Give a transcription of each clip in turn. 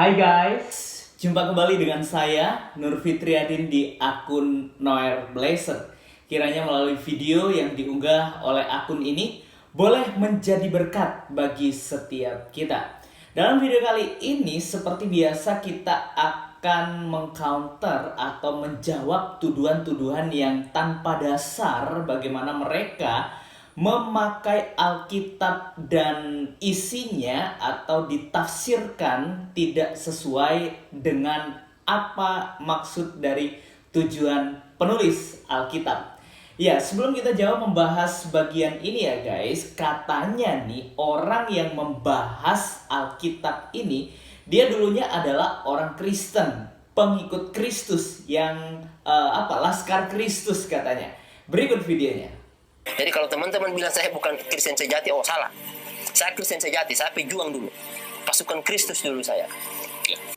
Hai guys, jumpa kembali dengan saya Nur Fitriadin di akun Noer Blessed. Kiranya melalui video yang diunggah oleh akun ini boleh menjadi berkat bagi setiap kita. Dalam video kali ini seperti biasa kita akan mengcounter atau menjawab tuduhan-tuduhan yang tanpa dasar bagaimana mereka memakai Alkitab dan isinya atau ditafsirkan tidak sesuai dengan apa maksud dari tujuan penulis Alkitab. Ya, sebelum kita jawab membahas bagian ini ya guys, katanya nih orang yang membahas Alkitab ini dia dulunya adalah orang Kristen, pengikut Kristus yang Laskar Kristus katanya. Berikut videonya. Jadi kalau teman-teman bilang saya bukan Kristen sejati, oh salah. Saya Kristen sejati, saya pejuang dulu. Pasukan Kristus dulu saya.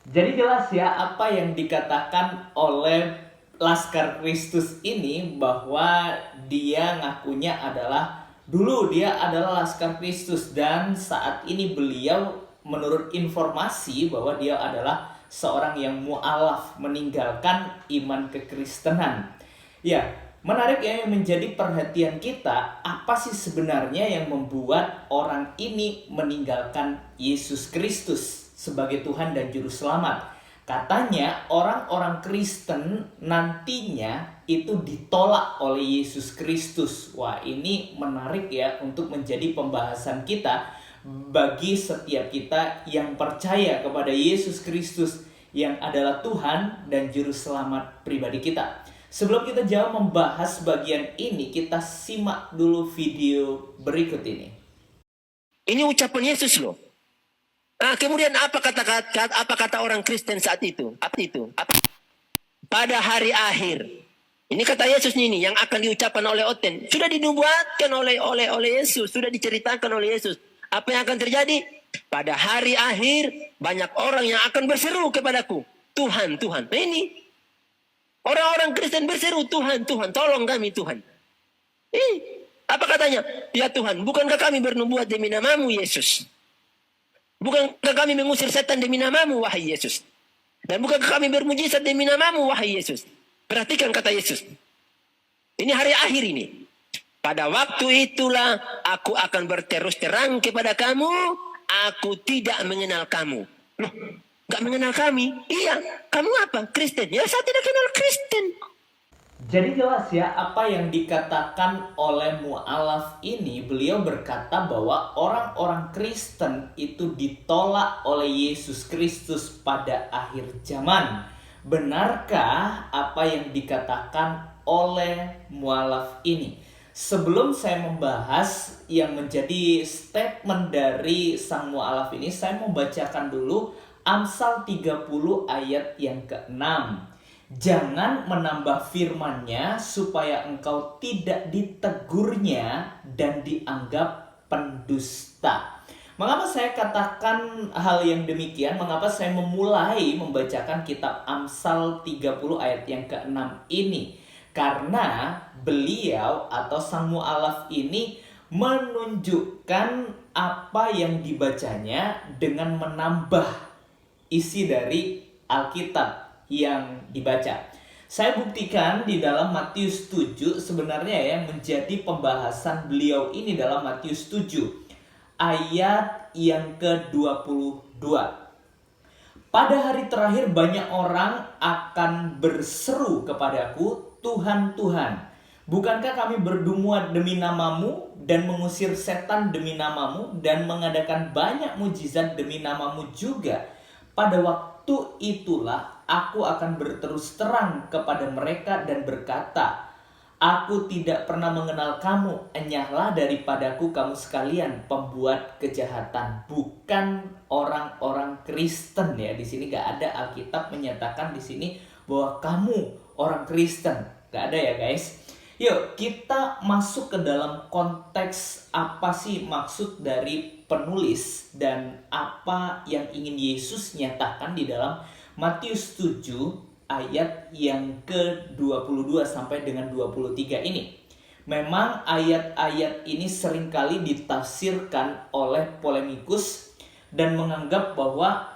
Jadi jelas ya apa yang dikatakan oleh Laskar Kristus ini, bahwa dia ngakunya adalah dulu dia adalah Laskar Kristus dan saat ini beliau menurut informasi bahwa dia adalah seorang yang mu'alaf, meninggalkan iman kekristenan. Ya, menarik ya, yang menjadi perhatian kita, apa sih sebenarnya yang membuat orang ini meninggalkan Yesus Kristus sebagai Tuhan dan Juru Selamat. Katanya orang-orang Kristen nantinya itu ditolak oleh Yesus Kristus. Wah, ini menarik ya untuk menjadi pembahasan kita bagi setiap kita yang percaya kepada Yesus Kristus yang adalah Tuhan dan Juru Selamat pribadi kita. Sebelum kita jauh membahas bagian ini, kita simak dulu video berikut ini. Ini ucapan Yesus loh. Nah, kemudian apa kata orang Kristen saat itu? Pada hari akhir. Ini kata Yesus ini yang akan diucapkan oleh Oten. Sudah dinubuatkan oleh Yesus, sudah diceritakan oleh Yesus. Apa yang akan terjadi? Pada hari akhir banyak orang yang akan berseru kepadaku, Tuhan, Tuhan. Nah, ini orang-orang Kristen berseru, Tuhan, Tuhan, tolong kami Tuhan. Apa katanya? Ya Tuhan, bukankah kami bernubuat demi namamu Yesus? Bukankah kami mengusir setan demi namamu wahai Yesus? Dan bukankah kami bermujizat demi namamu wahai Yesus? Perhatikan kata Yesus. Ini hari akhir ini. Pada waktu itulah aku akan berterus terang kepada kamu, aku tidak mengenal kamu. Loh, gak mengenal kami? Iya, kamu apa? Kristen? Ya, saya tidak kenal Kristen. Jadi jelas ya apa yang dikatakan oleh mu'alaf ini. Beliau berkata bahwa orang-orang Kristen itu ditolak oleh Yesus Kristus pada akhir zaman. Benarkah apa yang dikatakan oleh mu'alaf ini? Sebelum saya membahas yang menjadi statement dari sang mu'alaf ini, saya mau bacakan dulu Amsal 30 ayat yang ke-6. Jangan menambah firman-Nya supaya engkau tidak ditegurnya dan dianggap pendusta. Mengapa saya katakan hal yang demikian? Mengapa saya memulai membacakan kitab Amsal 30 ayat yang ke-6 ini? Karena beliau atau sang mu'alaf ini menunjukkan apa yang dibacanya dengan menambah isi dari Alkitab yang dibaca. Saya buktikan di dalam Matius 7 sebenarnya ya, menjadi pembahasan beliau ini dalam Matius 7 ayat yang ke-22. Pada hari terakhir banyak orang akan berseru kepadaku, Tuhan, Tuhan, bukankah kami berdumuat demi namamu dan mengusir setan demi namamu dan mengadakan banyak mujizat demi namamu juga? Pada waktu itulah aku akan berterus terang kepada mereka dan berkata, aku tidak pernah mengenal kamu, enyahlah daripadaku kamu sekalian pembuat kejahatan. Bukan orang-orang Kristen ya. Di sini gak ada Alkitab menyatakan di sini bahwa kamu orang Kristen. Gak ada ya guys. Yuk kita masuk ke dalam konteks apa sih maksud dari penulis dan apa yang ingin Yesus nyatakan di dalam Matius 7 ayat yang ke-22 sampai dengan 23 ini. Memang ayat-ayat ini seringkali ditafsirkan oleh polemikus dan menganggap bahwa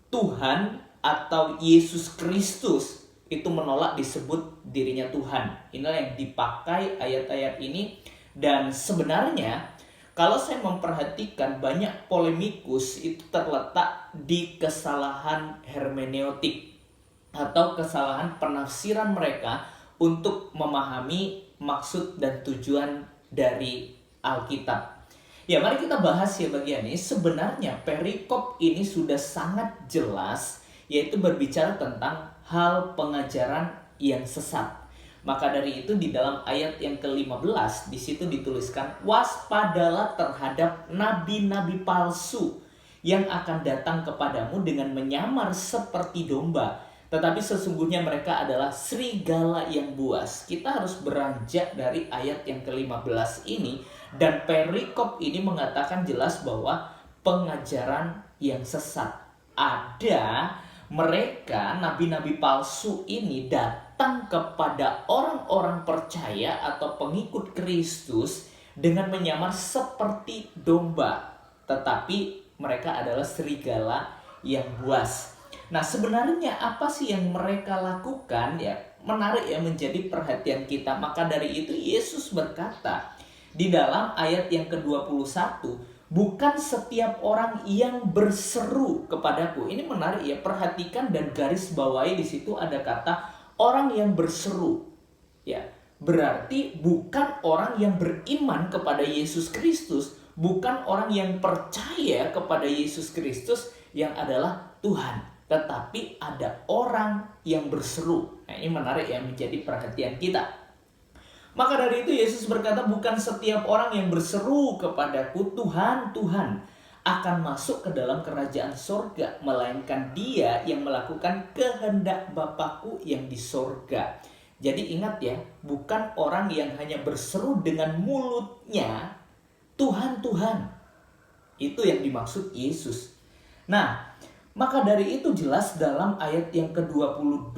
Tuhan atau Yesus Kristus itu menolak disebut dirinya Tuhan. Inilah yang dipakai ayat-ayat ini. Dan sebenarnya kalau saya memperhatikan, banyak polemikus itu terletak di kesalahan hermeneutik atau kesalahan penafsiran mereka untuk memahami maksud dan tujuan dari Alkitab. Ya, mari kita bahas ya bagian ini. Sebenarnya perikop ini sudah sangat jelas, yaitu berbicara tentang hal pengajaran yang sesat. Maka dari itu di dalam ayat yang ke-15 di situ dituliskan, waspadalah terhadap nabi-nabi palsu yang akan datang kepadamu dengan menyamar seperti domba, tetapi sesungguhnya mereka adalah serigala yang buas. Kita harus beranjak dari ayat yang ke-15 ini, dan perikop ini mengatakan jelas bahwa pengajaran yang sesat. Ada mereka, nabi-nabi palsu ini datang kepada orang-orang percaya atau pengikut Kristus dengan menyamar seperti domba, tetapi mereka adalah serigala yang buas. Nah, sebenarnya apa sih yang mereka lakukan? Ya, menarik ya, menjadi perhatian kita. Maka dari itu Yesus berkata di dalam ayat yang ke-21, bukan setiap orang yang berseru kepadaku. Ini menarik ya, perhatikan dan garis bawahi di situ ada kata orang yang berseru. Ya, berarti bukan orang yang beriman kepada Yesus Kristus, bukan orang yang percaya kepada Yesus Kristus yang adalah Tuhan, tetapi ada orang yang berseru. Nah, ini menarik ya, menjadi perhatian kita. Maka dari itu Yesus berkata, bukan setiap orang yang berseru kepadaku, Tuhan, Tuhan, akan masuk ke dalam kerajaan sorga, melainkan dia yang melakukan kehendak Bapakku yang di sorga. Jadi ingat ya, bukan orang yang hanya berseru dengan mulutnya, Tuhan, Tuhan. Itu yang dimaksud Yesus. Nah, maka dari itu jelas dalam ayat yang ke-22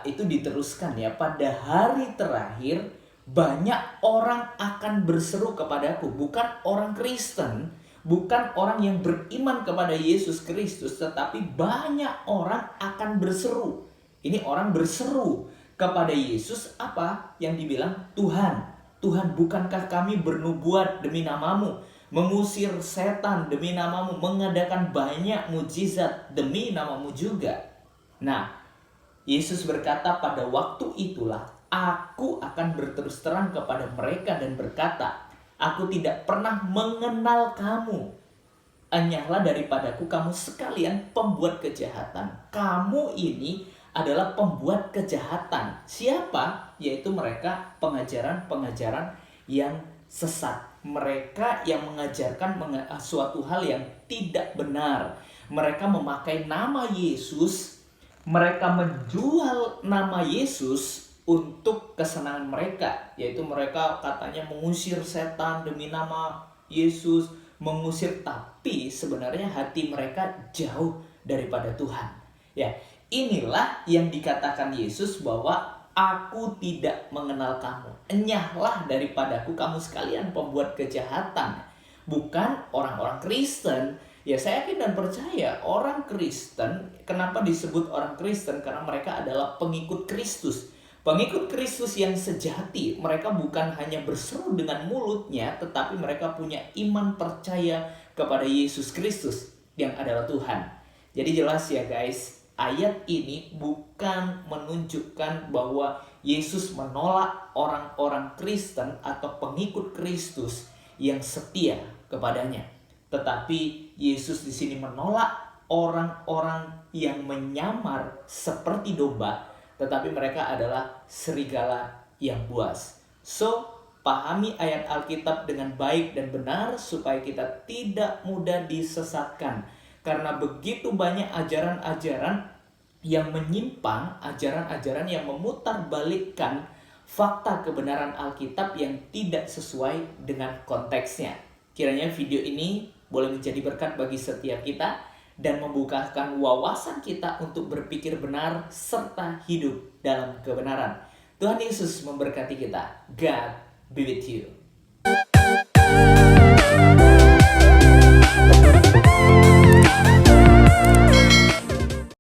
itu diteruskan ya, pada hari terakhir banyak orang akan berseru kepadaku. Bukan orang Kristen, bukan orang yang beriman kepada Yesus Kristus, tetapi banyak orang akan berseru. Ini orang berseru kepada Yesus, apa yang dibilang? Tuhan, Tuhan, bukankah kami bernubuat demi namamu, mengusir setan demi namamu, mengadakan banyak mujizat demi namamu juga? Nah, Yesus berkata, pada waktu itulah aku akan berterus terang kepada mereka dan berkata, aku tidak pernah mengenal kamu. Enyahlah daripadaku kamu sekalian pembuat kejahatan. Kamu ini adalah pembuat kejahatan. Siapa? Yaitu mereka pengajaran-pengajaran yang sesat. Mereka yang mengajarkan suatu hal yang tidak benar. Mereka memakai nama Yesus. Mereka menjual nama Yesus untuk kesenangan mereka, yaitu mereka katanya mengusir setan demi nama Yesus, mengusir, tapi sebenarnya hati mereka jauh daripada Tuhan. Ya, inilah yang dikatakan Yesus bahwa aku tidak mengenal kamu. Enyahlah daripadaku kamu sekalian pembuat kejahatan. Bukan orang-orang Kristen. Ya, saya yakin dan percaya orang Kristen, kenapa disebut orang Kristen? Karena mereka adalah pengikut Kristus. Pengikut Kristus yang sejati, mereka bukan hanya berseru dengan mulutnya, tetapi mereka punya iman percaya kepada Yesus Kristus yang adalah Tuhan. Jadi jelas ya guys, ayat ini bukan menunjukkan bahwa Yesus menolak orang-orang Kristen atau pengikut Kristus yang setia kepadanya. Tetapi Yesus di sini menolak orang-orang yang menyamar seperti domba, tetapi mereka adalah serigala yang buas. So, pahami ayat Alkitab dengan baik dan benar supaya kita tidak mudah disesatkan. Karena begitu banyak ajaran-ajaran yang menyimpang, ajaran-ajaran yang memutarbalikkan fakta kebenaran Alkitab yang tidak sesuai dengan konteksnya. Kiranya video ini boleh menjadi berkat bagi setiap kita dan membukakan wawasan kita untuk berpikir benar serta hidup dalam kebenaran. Tuhan Yesus memberkati kita. God be with you.